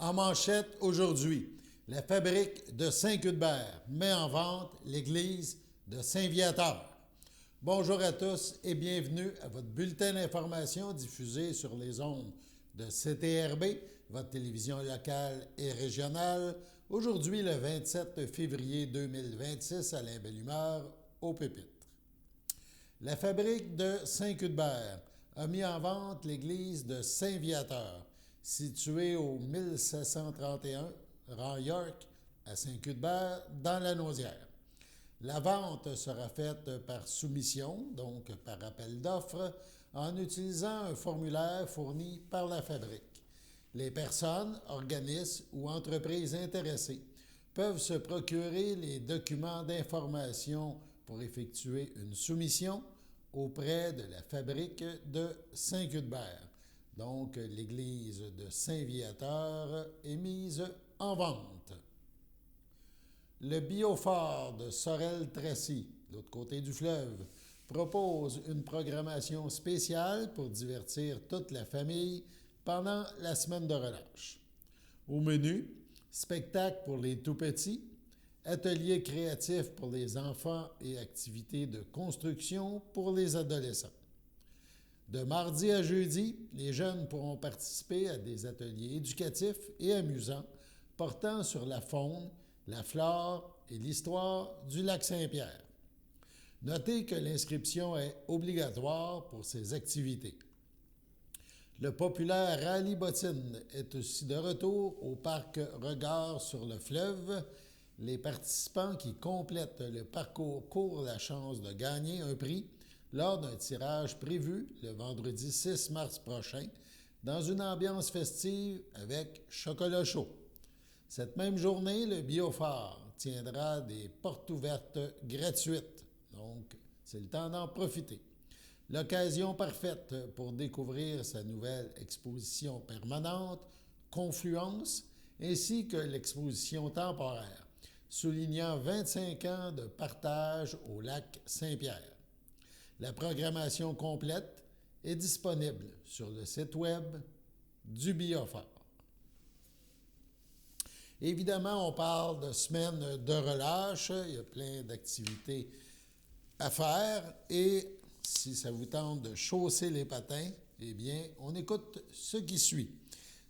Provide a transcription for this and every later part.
En manchette aujourd'hui, la fabrique de Saint-Cuthbert met en vente l'église de Saint-Viateur. Bonjour à tous et bienvenue à votre bulletin d'information diffusé sur les ondes de CTRB, votre télévision locale et régionale, aujourd'hui le 27 février 2026 à la belle humeur au Pupitre. La fabrique de Saint-Cuthbert a mis en vente l'église de Saint-Viateur, située au 1731 rang York à Saint-Cuthbert, dans la Nausière. La vente sera faite par soumission, donc par appel d'offres, en utilisant un formulaire fourni par la fabrique. Les personnes, organismes ou entreprises intéressées peuvent se procurer les documents d'information pour effectuer une soumission auprès de la fabrique de Saint-Cuthbert. Donc, l'église de Saint-Viateur est mise en vente. Le Biophare de Sorel-Tracy, de l'autre côté du fleuve, propose une programmation spéciale pour divertir toute la famille pendant la semaine de relâche. Au menu, spectacle pour les tout-petits, ateliers créatifs pour les enfants et activités de construction pour les adolescents. De mardi à jeudi, les jeunes pourront participer à des ateliers éducatifs et amusants portant sur la faune, la flore et l'histoire du lac Saint-Pierre. Notez que l'inscription est obligatoire pour ces activités. Le populaire rallye bottine est aussi de retour au parc Regard sur le fleuve. Les participants qui complètent le parcours courent la chance de gagner un prix lors d'un tirage prévu le vendredi 6 mars prochain dans une ambiance festive avec chocolat chaud. Cette même journée, le Biophare tiendra des portes ouvertes gratuites. Donc, c'est le temps d'en profiter. L'occasion parfaite pour découvrir sa nouvelle exposition permanente, Confluence, ainsi que l'exposition temporaire, soulignant 25 ans de partage au lac Saint-Pierre. La programmation complète est disponible sur le site web du Biophare. Évidemment, on parle de semaine de relâche. Il y a plein d'activités à faire. Et si ça vous tente de chausser les patins, eh bien, on écoute ce qui suit.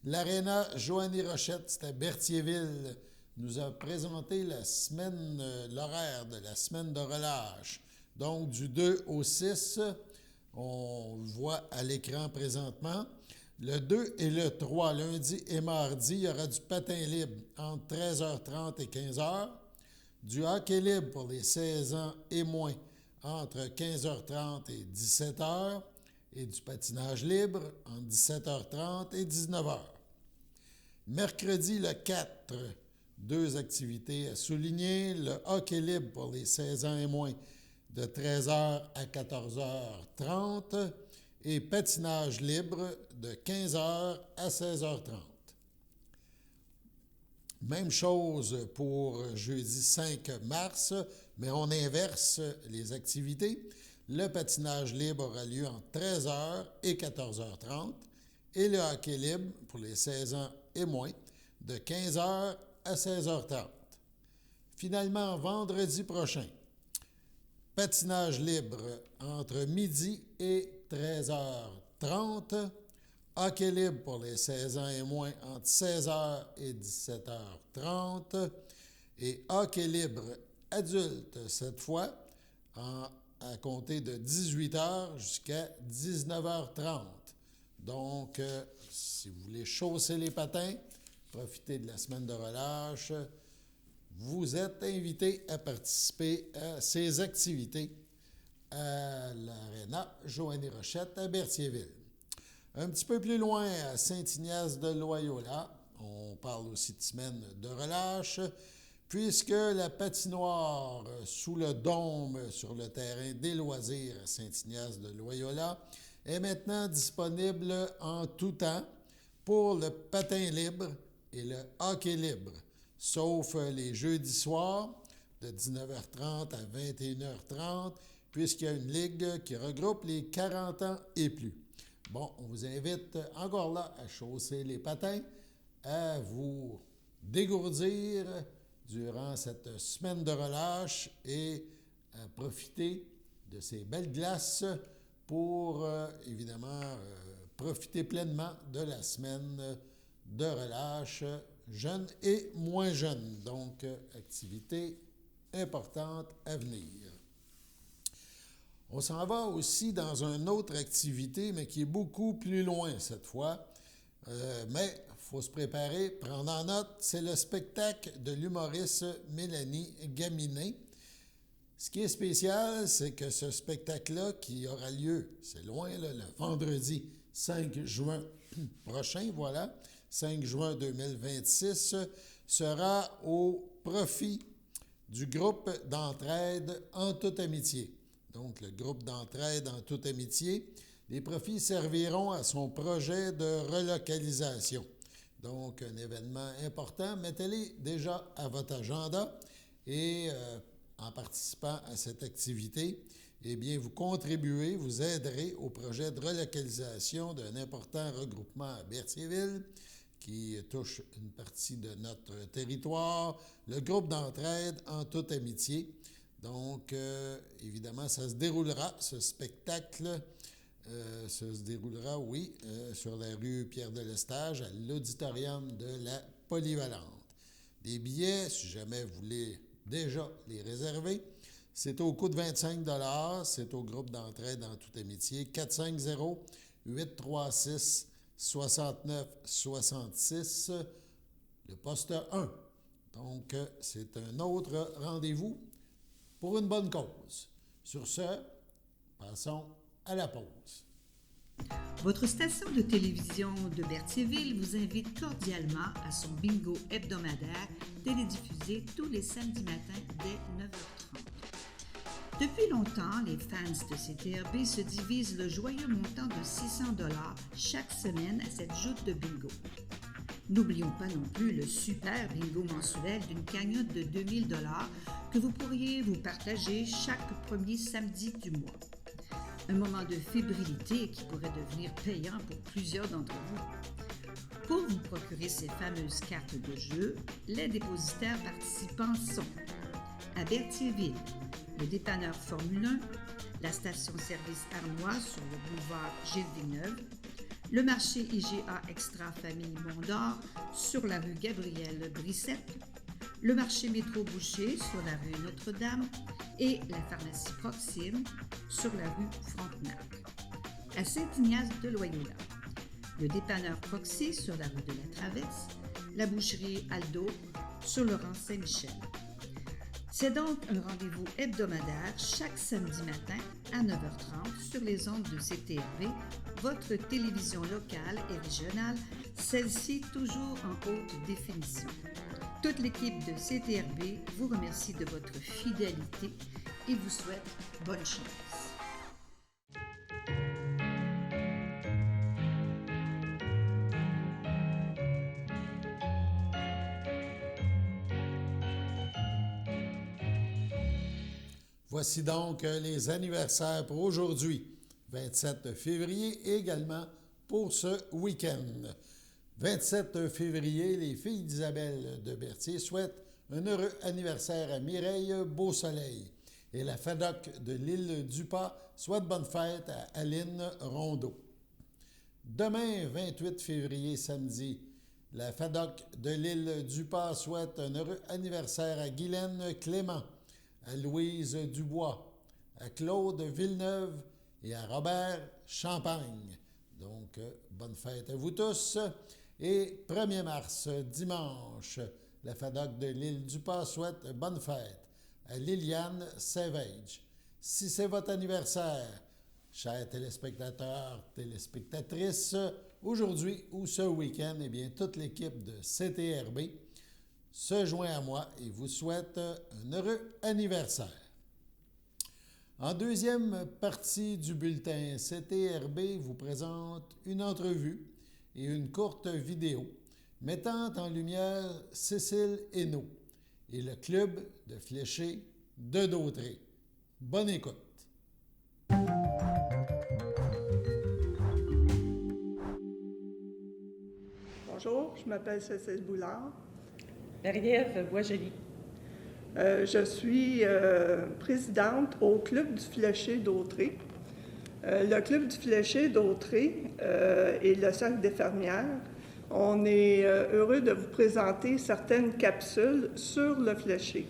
L'Aréna Joanie Rochette, c'est à Berthierville, nous a présenté l'horaire de la semaine de relâche. Donc, du 2 au 6, on le voit à l'écran présentement. Le 2 et le 3, lundi et mardi, il y aura du patin libre entre 13h30 et 15h, du hockey libre pour les 16 ans et moins entre 15h30 et 17h, et du patinage libre entre 17h30 et 19h. Mercredi, le 4, deux activités à souligner. Le hockey libre pour les 16 ans et moins de 13h à 14h30 et patinage libre de 15h à 16h30. Même chose pour jeudi 5 mars, mais on inverse les activités. Le patinage libre aura lieu entre 13h et 14h30 et le hockey libre pour les 16 ans et moins de 15h à 16h30. Finalement, vendredi prochain, patinage libre entre midi et 13h30, hockey libre pour les 16 ans et moins entre 16h et 17h30 et hockey libre adulte cette fois à compter de 18h jusqu'à 19h30. Donc, si vous voulez chausser les patins, profitez de la semaine de relâche, vous êtes invité à participer à ces activités à l'Aréna Joanie Rochette à Berthierville. Un petit peu plus loin, à Saint-Ignace-de-Loyola, on parle aussi de semaine de relâche, puisque la patinoire sous le dôme sur le terrain des loisirs à Saint-Ignace-de-Loyola est maintenant disponible en tout temps pour le patin libre et le hockey libre, sauf les jeudis soirs de 19h30 à 21h30, puisqu'il y a une ligue qui regroupe les 40 ans et plus. Bon, on vous invite encore là à chausser les patins, à vous dégourdir durant cette semaine de relâche et à profiter de ces belles glaces pour, évidemment, profiter pleinement de la semaine de relâche, jeunes et moins jeunes. Donc, activité importante à venir. On s'en va aussi dans une autre activité, mais qui est beaucoup plus loin cette fois. Mais il faut se préparer, prendre en note, c'est le spectacle de l'humoriste Mélanie Gaminet. Ce qui est spécial, c'est que ce spectacle-là, qui aura lieu, c'est loin, là, le vendredi 5 juin prochain, voilà, 5 juin 2026, sera au profit du groupe d'entraide En toute amitié. Donc, le groupe d'entraide En toute amitié. Les profits serviront à son projet de relocalisation. Donc, un événement important. Mettez-les déjà à votre agenda et en participant à cette activité, eh bien, vous contribuez, vous aiderez au projet de relocalisation d'un important regroupement à Berthierville qui touche une partie de notre territoire, le groupe d'entraide En toute amitié. Donc, évidemment, ça se déroulera, ce spectacle, ça se déroulera, oui, sur la rue Pierre-de-Lestage, à l'auditorium de la Polyvalente. Des billets, si jamais vous voulez déjà les réserver, c'est au coût de 25 $, c'est au groupe d'entraide En toute amitié, 450-836-6966, le poste 1. Donc, c'est un autre rendez-vous pour une bonne cause. Sur ce, passons à la pause. Votre station de télévision de Berthierville vous invite cordialement à son bingo hebdomadaire télédiffusé tous les samedis matins dès 9h30. Depuis longtemps, les fans de CTRB se divisent le joyeux montant de 600 $ chaque semaine à cette joute de bingo. N'oublions pas non plus le super bingo mensuel d'une cagnotte de 2000 $ que vous pourriez vous partager chaque premier samedi du mois. Un moment de fébrilité qui pourrait devenir payant pour plusieurs d'entre vous. Pour vous procurer ces fameuses cartes de jeu, les dépositaires participants sont à Berthierville, le dépanneur Formule 1, la station-service Armois sur le boulevard Gilles Villeneuve, le marché IGA Extra Famille Mont-d'Or sur la rue Gabrielle Brissette, le marché Métro Boucher sur la rue Notre-Dame et la pharmacie Proxime sur la rue Frontenac. À Saint-Ignace-de-Loyola, le dépanneur Proxy sur la rue de la Traverse, la boucherie Aldo sur le rang Saint-Michel. C'est donc un rendez-vous hebdomadaire chaque samedi matin à 9h30 sur les ondes de CTRB, votre télévision locale et régionale, celle-ci toujours en haute définition. Toute l'équipe de CTRB vous remercie de votre fidélité et vous souhaite bonne chance. Voici donc les anniversaires pour aujourd'hui, 27 février, et également pour ce week-end. 27 février, les filles d'Isabelle de Berthier souhaitent un heureux anniversaire à Mireille Beausoleil. Et la FADOC de l'île du Pas souhaite bonne fête à Aline Rondeau. Demain, 28 février, samedi, la FADOC de l'île du Pas souhaite un heureux anniversaire à Guylaine Clément, à Louise Dubois, à Claude Villeneuve et à Robert Champagne. Donc, bonne fête à vous tous. Et 1er mars, dimanche, la FADOC de l'île du Pas souhaite bonne fête à Liliane Savage. Si c'est votre anniversaire, chers téléspectateurs, téléspectatrices, aujourd'hui ou ce week-end, eh bien, toute l'équipe de CTRB se joint à moi et vous souhaite un heureux anniversaire. En deuxième partie du bulletin, CTRB vous présente une entrevue et une courte vidéo mettant en lumière Cécile Hainaut et le club de fléchés de Dautré. Bonne écoute. Bonjour, je m'appelle Cécile Boulard. Marie-Ève Boisjoli. Je suis présidente au Club du Fléché d'Autrey. Le Club du Fléché d'Autrey et le Cercle des fermières, on est heureux de vous présenter certaines capsules sur le fléché.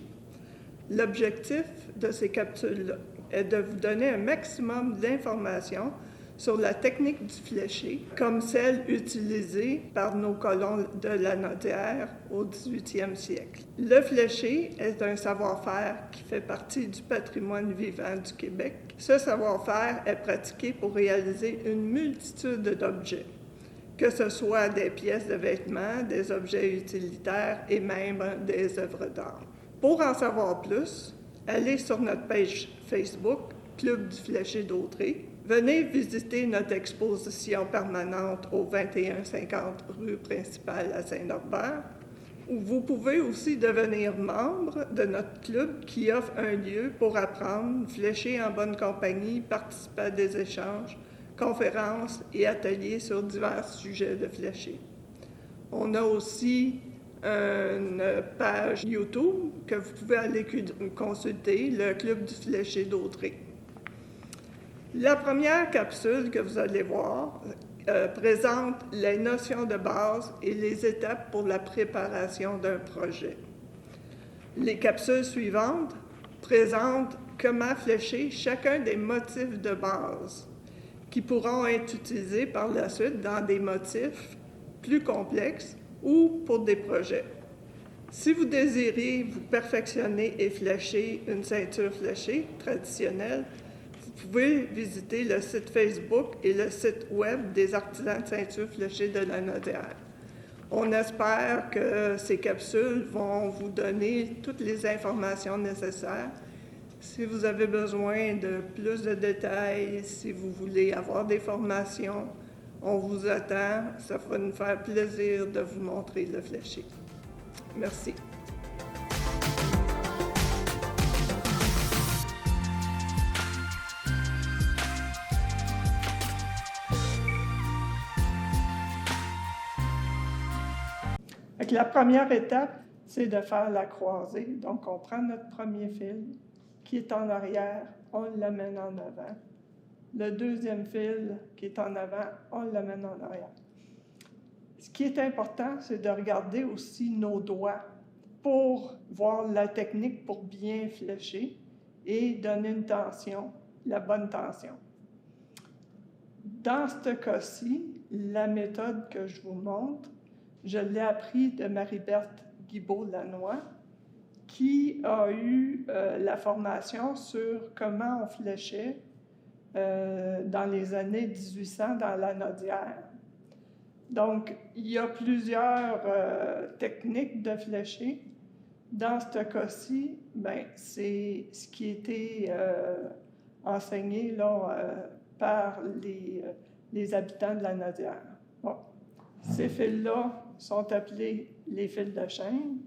L'objectif de ces capsules est de vous donner un maximum d'informations sur la technique du fléché, comme celle utilisée par nos colons de la Nodière au 18e siècle. Le fléché est un savoir-faire qui fait partie du patrimoine vivant du Québec. Ce savoir-faire est pratiqué pour réaliser une multitude d'objets, que ce soit des pièces de vêtements, des objets utilitaires et même des œuvres d'art. Pour en savoir plus, allez sur notre page Facebook, Club du Fléché d'Autrey. Venez visiter notre exposition permanente au 2150 rue principale à Saint-Norbert. Vous pouvez aussi devenir membre de notre club qui offre un lieu pour apprendre, flécher en bonne compagnie, participer à des échanges, conférences et ateliers sur divers sujets de fléché. On a aussi une page YouTube que vous pouvez aller consulter, le Club du Fléché d'Autrey. La première capsule que vous allez voir présente les notions de base et les étapes pour la préparation d'un projet. Les capsules suivantes présentent comment flécher chacun des motifs de base qui pourront être utilisés par la suite dans des motifs plus complexes ou pour des projets. Si vous désirez vous perfectionner et flécher une ceinture fléchée traditionnelle, vous pouvez visiter le site Facebook et le site web des artisans de ceinture fléchée de la Nodière. On espère que ces capsules vont vous donner toutes les informations nécessaires. Si vous avez besoin de plus de détails, si vous voulez avoir des formations, on vous attend. Ça va nous faire plaisir de vous montrer le fléché. Merci. La première étape, c'est de faire la croisée. Donc, on prend notre premier fil qui est en arrière, on l'amène en avant. Le deuxième fil qui est en avant, on l'amène en arrière. Ce qui est important, c'est de regarder aussi nos doigts pour voir la technique pour bien flécher et donner une tension, la bonne tension. Dans ce cas-ci, la méthode que je vous montre, je l'ai appris de Marie-Berthe Guibault-Lannoy, qui a eu la formation sur comment on fléchait dans les années 1800 dans la Nodière. Donc, il y a plusieurs techniques de flécher. Dans ce cas-ci, c'est ce qui a été enseigné là, par les habitants de la Nodière. Bon. Ces fils-là sont appelés les fils de chaîne.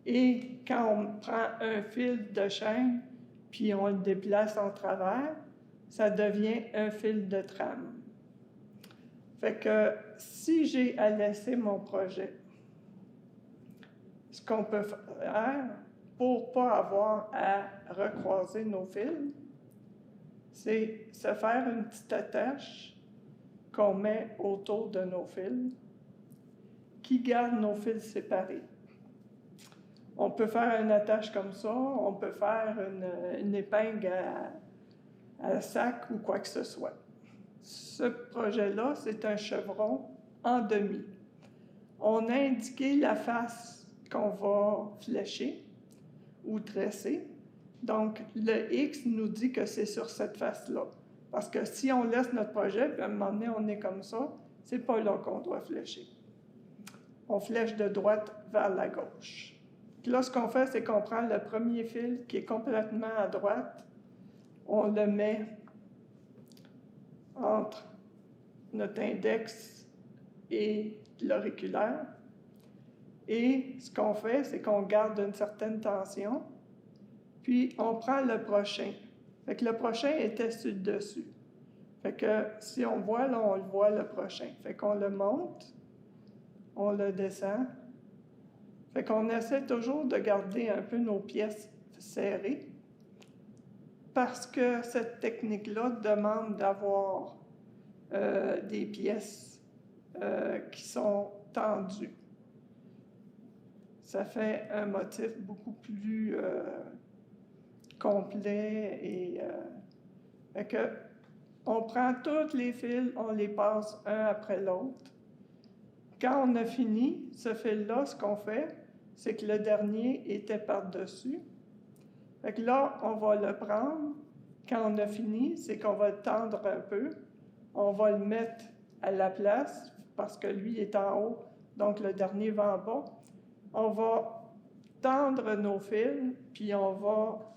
Et quand on prend un fil de chaîne, puis on le déplace en travers, ça devient un fil de trame. Fait que si j'ai à laisser mon projet, ce qu'on peut faire pour ne pas avoir à recroiser nos fils, c'est se faire une petite attache qu'on met autour de nos fils qui garde nos fils séparés. On peut faire une attache comme ça, on peut faire une épingle à sac ou quoi que ce soit. Ce projet-là, c'est un chevron en demi. On a indiqué la face qu'on va flécher ou tresser. Donc, le X nous dit que c'est sur cette face-là. Parce que si on laisse notre projet, puis à un moment donné, on est comme ça, c'est pas là qu'on doit flécher. On flèche de droite vers la gauche. Puis là, ce qu'on fait, c'est qu'on prend le premier fil qui est complètement à droite, on le met entre notre index et l'auriculaire. Et ce qu'on fait, c'est qu'on garde une certaine tension, puis on prend le prochain. Fait que le prochain était sur le dessus. Fait que si on voit, là, on le voit le prochain. Fait qu'on le monte, on le descend. Fait qu'on essaie toujours de garder un peu nos pièces serrées parce que cette technique-là demande d'avoir des pièces qui sont tendues. Ça fait un motif beaucoup plus complet et fait que on prend tous les fils, on les passe un après l'autre. Quand on a fini, ce fil-là, ce qu'on fait, c'est que le dernier était par-dessus. Fait que là, on va le prendre. Quand on a fini, c'est qu'on va le tendre un peu. On va le mettre à la place parce que lui est en haut, donc le dernier va en bas. On va tendre nos fils, puis on va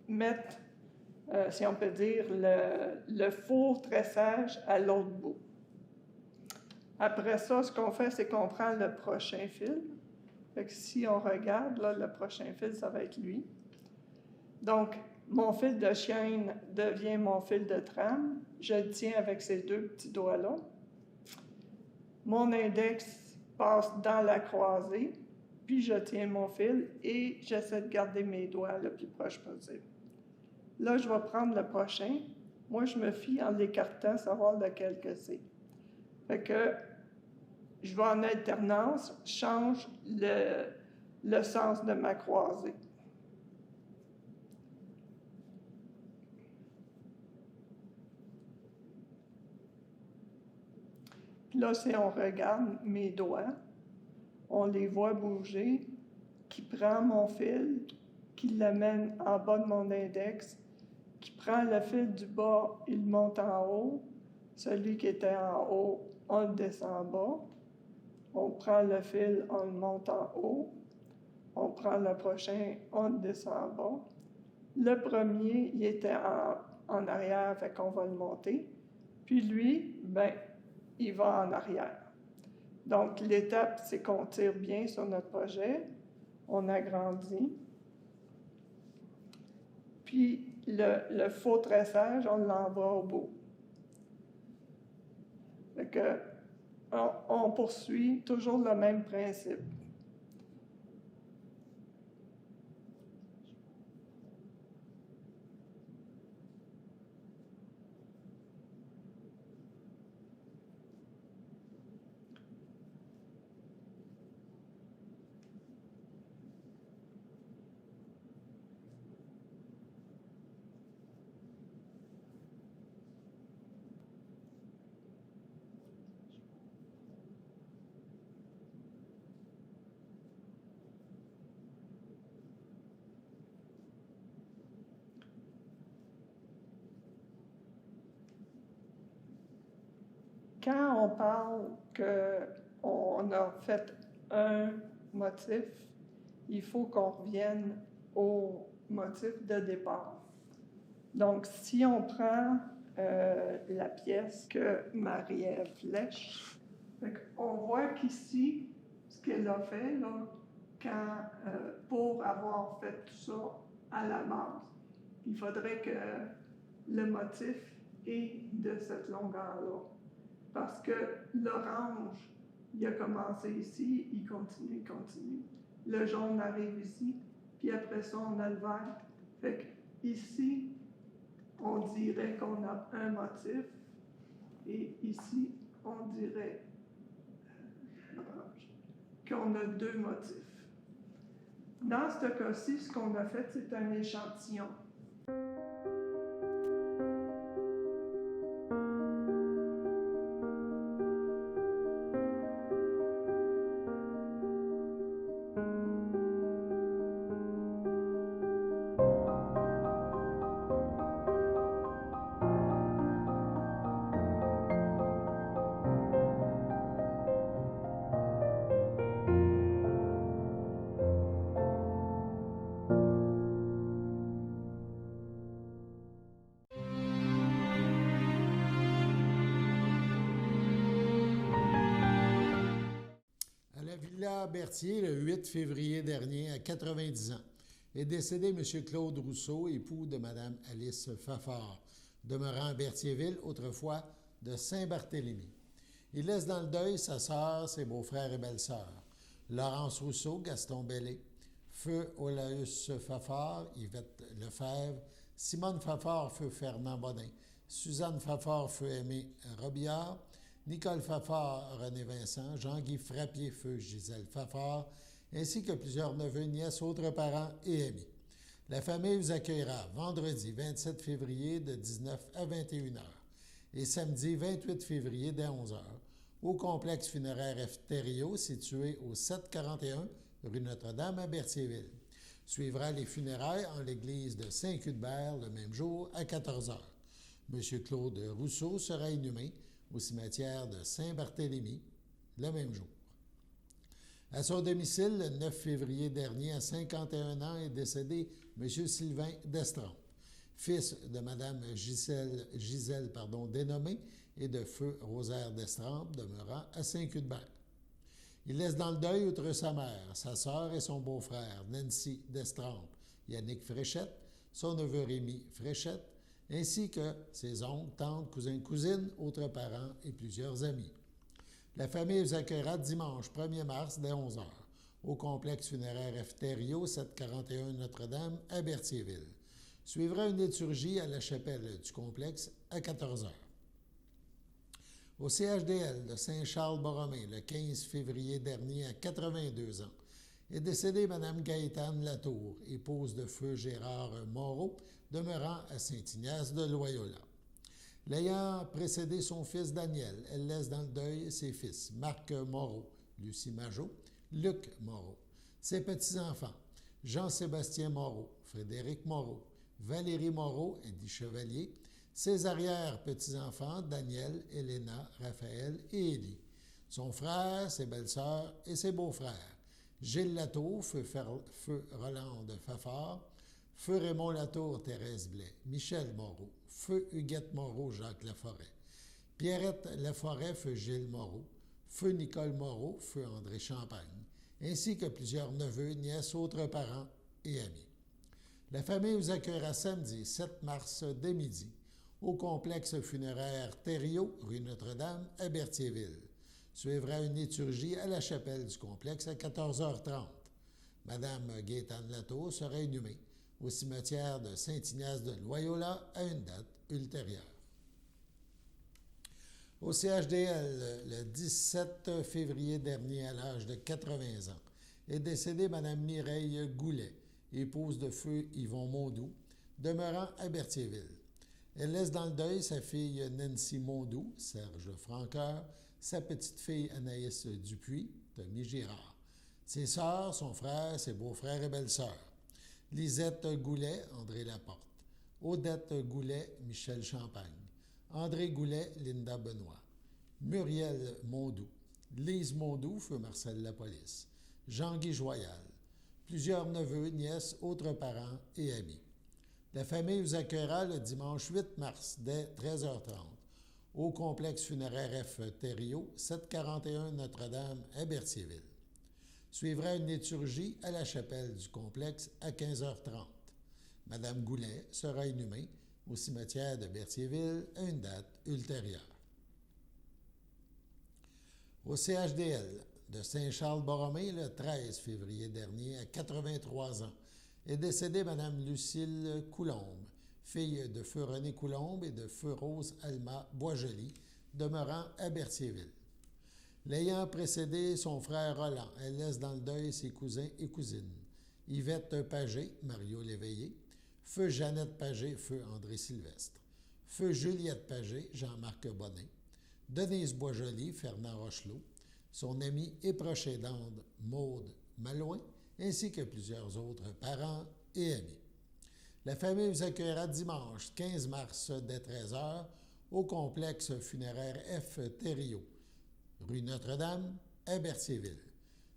mettre, si on peut dire, le faux tressage à l'autre bout. Après ça, ce qu'on fait, c'est qu'on prend le prochain fil. Fait que si on regarde, là, le prochain fil, ça va être lui. Donc, mon fil de chaîne devient mon fil de trame. Je le tiens avec ces deux petits doigts-là. Mon index passe dans la croisée, puis je tiens mon fil et j'essaie de garder mes doigts le plus proche possible. Là, je vais prendre le prochain. Moi, je me fie en l'écartant, savoir lequel que c'est. Fait que je vais en alternance, change le sens de ma croisée. Puis là, si on regarde mes doigts, on les voit bouger, qui prend mon fil, qui l'amène en bas de mon index, qui prend le fil du bas, il monte en haut. Celui qui était en haut, on le descend en bas. On prend le fil, on le monte en haut. On prend le prochain, on le descend en bas. Le premier, il était en arrière, fait qu'on va le monter. Puis lui, il va en arrière. Donc, l'étape, c'est qu'on tire bien sur notre projet. On agrandit. Puis, le faux tressage, on l'envoie au bout. Fait que, on poursuit toujours le même principe. Quand on parle qu'on a fait un motif, il faut qu'on revienne au motif de départ. Donc, si on prend la pièce que Marie-Ève flèche, on voit qu'ici, ce qu'elle a fait, là, pour avoir fait tout ça à la base, il faudrait que le motif est de cette longueur-là. Parce que l'orange, il a commencé ici, il continue. Le jaune arrive ici, puis après ça, on a le vert. Fait que ici, on dirait qu'on a un motif, et ici, on dirait qu'on a deux motifs. Dans ce cas-ci, ce qu'on a fait, c'est un échantillon. Villa Berthier, le 8 février dernier, à 90 ans, est décédé M. Claude Rousseau, époux de Mme Alice Fafard, demeurant à Berthierville, autrefois de Saint-Barthélemy. Il laisse dans le deuil sa sœur, ses beaux-frères et belles-sœurs. Laurence Rousseau, Gaston Bellé, feu Olaüs Fafard, Yvette Lefebvre, Simone Fafard, feu Fernand Bodin, Suzanne Fafard, feu Aimé Robillard, Nicole Fafard, René Vincent, Jean-Guy Frappier, feu Gisèle Fafard, ainsi que plusieurs neveux, nièces, autres parents et amis. La famille vous accueillera vendredi 27 février de 19 à 21 h et samedi 28 février dès 11 h au complexe funéraire F. Thériault situé au 741 rue Notre-Dame à Berthierville. Suivra les funérailles en l'église de Saint-Cuthbert le même jour à 14 h. M. Claude Rousseau sera inhumé au cimetière de Saint-Barthélemy le même jour. À son domicile, le 9 février dernier, à 51 ans, est décédé M. Sylvain Destrempe, fils de Mme Gisèle dénommée et de feu Rosaire Destrempe, demeurant à Saint-Cuthbert. Il laisse dans le deuil, outre sa mère, sa sœur et son beau-frère, Nancy Destrempe, Yannick Fréchette, son neveu Rémy Fréchette, ainsi que ses oncles, tantes, cousins, cousines, autres parents et plusieurs amis. La famille vous accueillera dimanche 1er mars dès 11 h au complexe funéraire F. Thériault, 741 Notre-Dame à Berthierville. Suivra une liturgie à la chapelle du complexe à 14 h. Au CHDL de Saint-Charles-Borromée, le 15 février dernier, à 82 ans, est décédée Mme Gaétane Latour, épouse de feu Gérard Moreau, demeurant à Saint-Ignace de Loyola. L'ayant précédé son fils Daniel, elle laisse dans le deuil ses fils Marc Moreau, Lucie Majot, Luc Moreau, ses petits-enfants Jean-Sébastien Moreau, Frédéric Moreau, Valérie Moreau, Eddie Chevalier, ses arrière-petits-enfants Daniel, Héléna, Raphaël et Élie, son frère, ses belles-sœurs et ses beaux-frères Gilles Latour, feu Roland de Fafard, feu Raymond Latour, Thérèse Blais, Michel Moreau, feu Huguette Moreau, Jacques Laforêt, Pierrette Laforêt, feu Gilles Moreau, feu Nicole Moreau, feu André Champagne, ainsi que plusieurs neveux, nièces, autres parents et amis. La famille vous accueillera samedi 7 mars dès midi au complexe funéraire Thériault, rue Notre-Dame à Berthierville. Suivra une liturgie à la chapelle du complexe à 14h30. Madame Gaétane Latour sera inhumée au cimetière de Saint-Ignace de Loyola à une date ultérieure. Au CHDL, le 17 février dernier, à l'âge de 80 ans, est décédée Mme Mireille Goulet, épouse de feu Yvon Mondou, demeurant à Berthierville. Elle laisse dans le deuil sa fille Nancy Mondou, Serge Francoeur, sa petite-fille Anaïs Dupuis, Tommy Girard, ses sœurs, son frère, ses beaux-frères et belles-sœurs, Lisette Goulet, André Laporte, Odette Goulet, Michel Champagne, André Goulet, Linda Benoît, Muriel Mondou, Lise Mondou, feu Marcel Lapolice, Jean-Guy Joyal, plusieurs neveux, nièces, autres parents et amis. La famille vous accueillera le dimanche 8 mars dès 13h30 au complexe funéraire F. Thériault, 741 Notre-Dame à Berthierville. Suivra une liturgie à la chapelle du complexe à 15h30. Madame Goulet sera inhumée au cimetière de Berthierville à une date ultérieure. Au CHDL de Saint-Charles-Borromée, le 13 février dernier, à 83 ans, est décédée Mme Lucille Coulombe, fille de feu René Coulombe et de feu Rose Alma Boisjoli, demeurant à Berthierville. L'ayant précédé son frère Roland, elle laisse dans le deuil ses cousins et cousines. Yvette Pagé, Mario Léveillé, feu Jeannette Pagé, feu André Sylvestre, feu Juliette Pagé, Jean-Marc Bonnet, Denise Boisjoli, Fernand Rochelot, son ami et proche aidante Maude Malouin, ainsi que plusieurs autres parents et amis. La famille vous accueillera dimanche 15 mars dès 13h au complexe funéraire F. Thériault, rue Notre-Dame à Berthierville.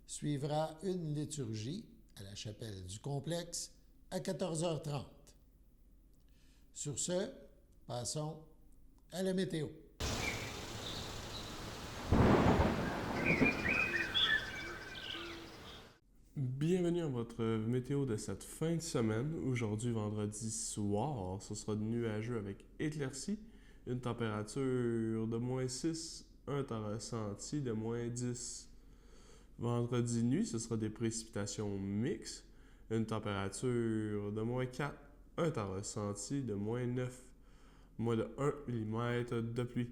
Suivra une liturgie à la chapelle du complexe à 14h30. Sur ce, passons à la météo. Bienvenue à votre météo de cette fin de semaine. Aujourd'hui, vendredi soir, ce sera nuageux avec éclaircies, une température de -6 un temps ressenti de moins 10. Vendredi nuit, ce sera des précipitations mixtes, une température de moins 4, un temps ressenti de moins 9, moins de 1 mm de pluie.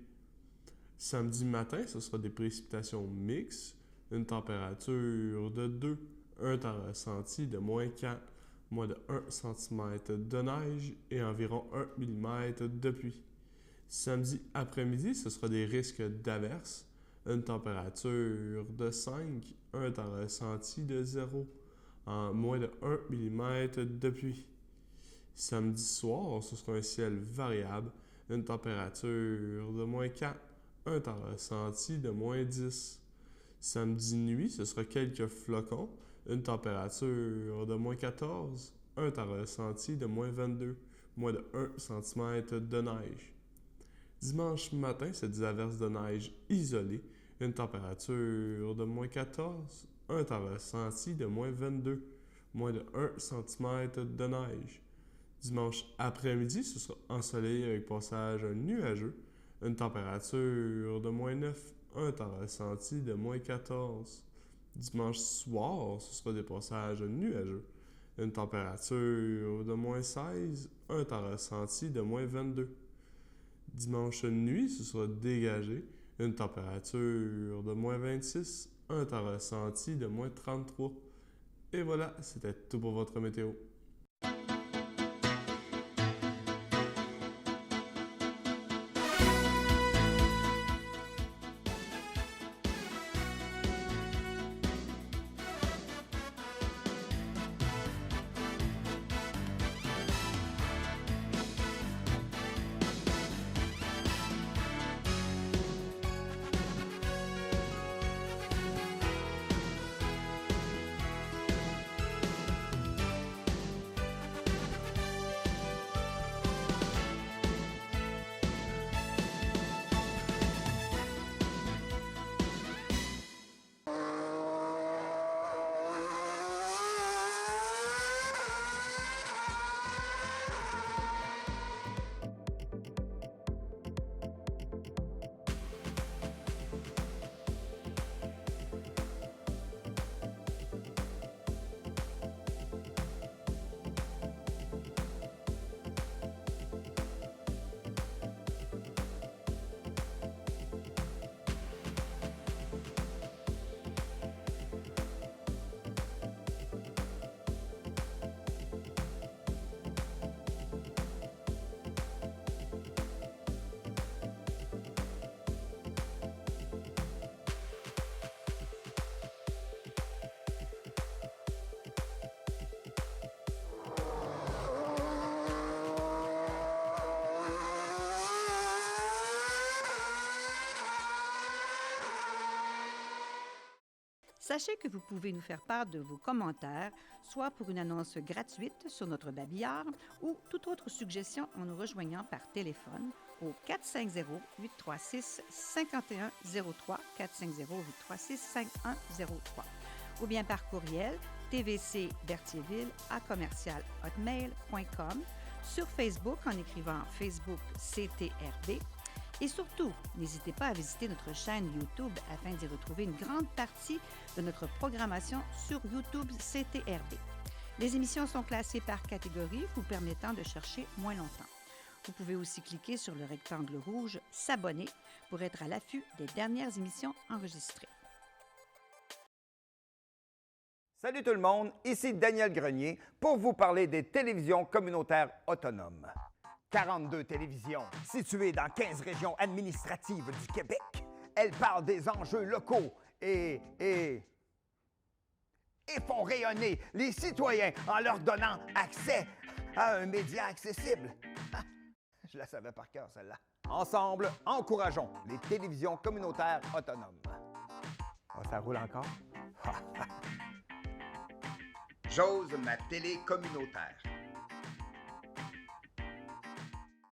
Samedi matin, ce sera des précipitations mixtes, une température de 2, un temps ressenti de moins 4, moins de 1 cm de neige et environ 1 mm de pluie. Samedi après-midi, ce sera des risques d'averses, une température de 5, un temps ressenti de 0, en moins de 1 mm de pluie. Samedi soir, ce sera un ciel variable, une température de moins 4, un temps ressenti de moins 10. Samedi nuit, ce sera quelques flocons, une température de moins 14, un temps ressenti de moins 22, moins de 1 cm de neige. Dimanche matin, c'est des averses de neige isolées, une température de moins 14, un temps ressenti de moins 22, moins de 1 cm de neige. Dimanche après-midi, ce sera ensoleillé avec passage nuageux, une température de moins 9, un temps ressenti de moins 14. Dimanche soir, ce sera des passages nuageux, une température de moins 16, un temps ressenti de moins 22. Dimanche nuit, ce sera dégagé, une température de moins 26, un temps ressenti de moins 33. Et voilà, c'était tout pour votre météo. Sachez que vous pouvez nous faire part de vos commentaires, soit pour une annonce gratuite sur notre babillard ou toute autre suggestion en nous rejoignant par téléphone au 450-836-5103, 450-836-5103, ou bien par courriel tvcberthierville@commercialhotmail.com, sur Facebook en écrivant Facebook CTRB. Et surtout, n'hésitez pas à visiter notre chaîne YouTube afin d'y retrouver une grande partie de notre programmation sur YouTube CTRB. Les émissions sont classées par catégorie, vous permettant de chercher moins longtemps. Vous pouvez aussi cliquer sur le rectangle rouge « S'abonner » pour être à l'affût des dernières émissions enregistrées. Salut tout le monde, ici Daniel Grenier pour vous parler des télévisions communautaires autonomes. 42 télévisions situées dans 15 régions administratives du Québec. Elles parlent des enjeux locaux et font rayonner les citoyens en leur donnant accès à un média accessible. Je la savais par cœur, celle-là. Ensemble, encourageons les télévisions communautaires autonomes. Oh, ça roule encore? J'ose ma télé communautaire.